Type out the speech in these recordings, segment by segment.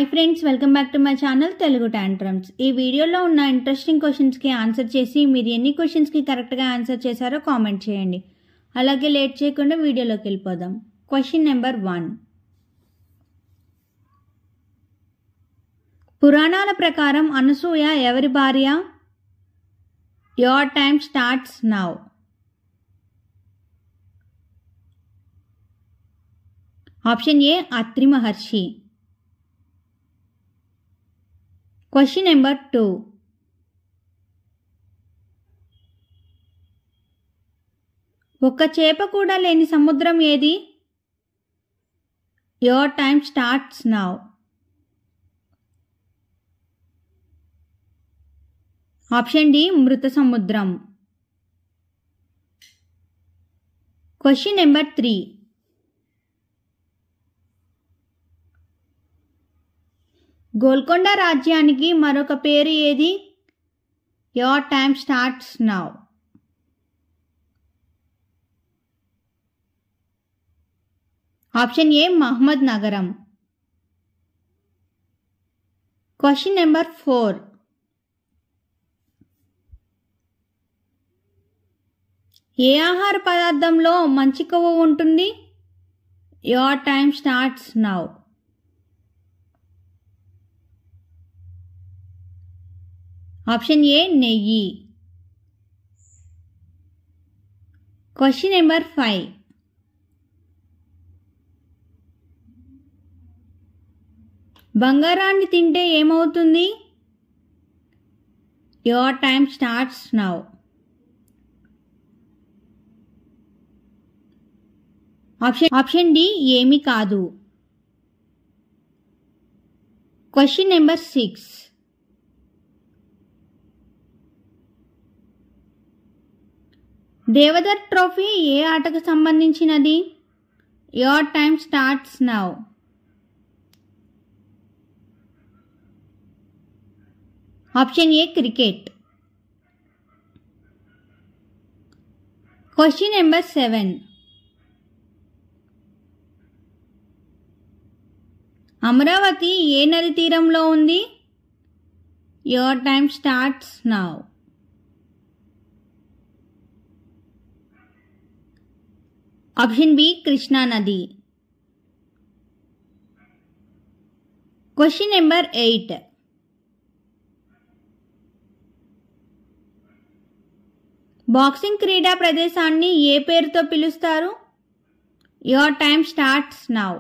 Hi friends, welcome back to my channel Telugu tantrums. ఈ వీడియోలో ఉన్న ఇంట్రెస్టింగ్ క్వశ్చన్స్కి ఆన్సర్ చేసి మీరు ఎన్ని క్వశ్చన్స్కి కరెక్ట్గా ఆన్సర్ చేశారో కామెంట్ చేయండి. అలాగే లేట్ చేయకుండా వీడియోలోకి వెళ్ళిపోదాం. Question number 1. పురాణాల ప్రకారం అనసూయ ఎవరి భార్య? Your time starts now. Option A Atri Maharshi. Question number 2. ఒక్క చేప కూడా లేని సముద్రం ఏది? Your time starts now. Option D మృత సముద్రం. Question number 3. గోల్కొండ రాజ్యానికి మరొక పేరు ఏది? Your time starts now. Option A Mohammed నగరం. Question number 4. ఏ ఆహార పదార్థంలో మంచి కొవ్వు ఉంటుంది? Your time starts now. Option A నెయ్యి. Question number 5. బంగారాన్ని తింటే ఏమవుతుంది? Your time starts now. Option D ఏమీ కాదు. Question number 6. దేవదర్ ట్రోఫీ ఏ ఆటకు సంబంధించినది? Your time starts now. Option A cricket. Question number 7. Amaravati ఏ నది తీరంలో ఉంది? Your time starts now. Option B Krishna నది. Question number 8. బాక్సింగ్ క్రీడా ప్రదేశాన్ని ఏ పేరుతో పిలుస్తారు? Your time starts now.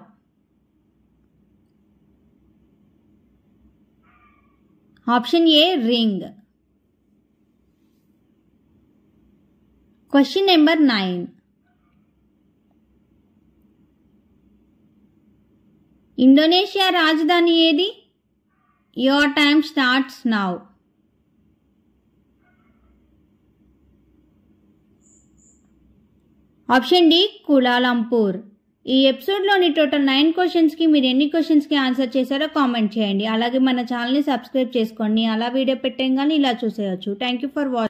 Option A ring. Question number 9. Indonesia రాజధాని ఏది? Your time starts now. Option D Kuala Lumpur. ఈ ఎపిసోడ్లోని టోటల్ 9 క్వశ్చన్స్కి మీరు ఎన్ని క్వశ్చన్స్కి ఆన్సర్ చేశారో కామెంట్ చేయండి. అలాగే మన ఛానల్ని సబ్స్క్రైబ్ చేసుకోండి. అలా వీడియో పెట్టగానే ఇలా చూసేయచ్చు. Thank you for watching.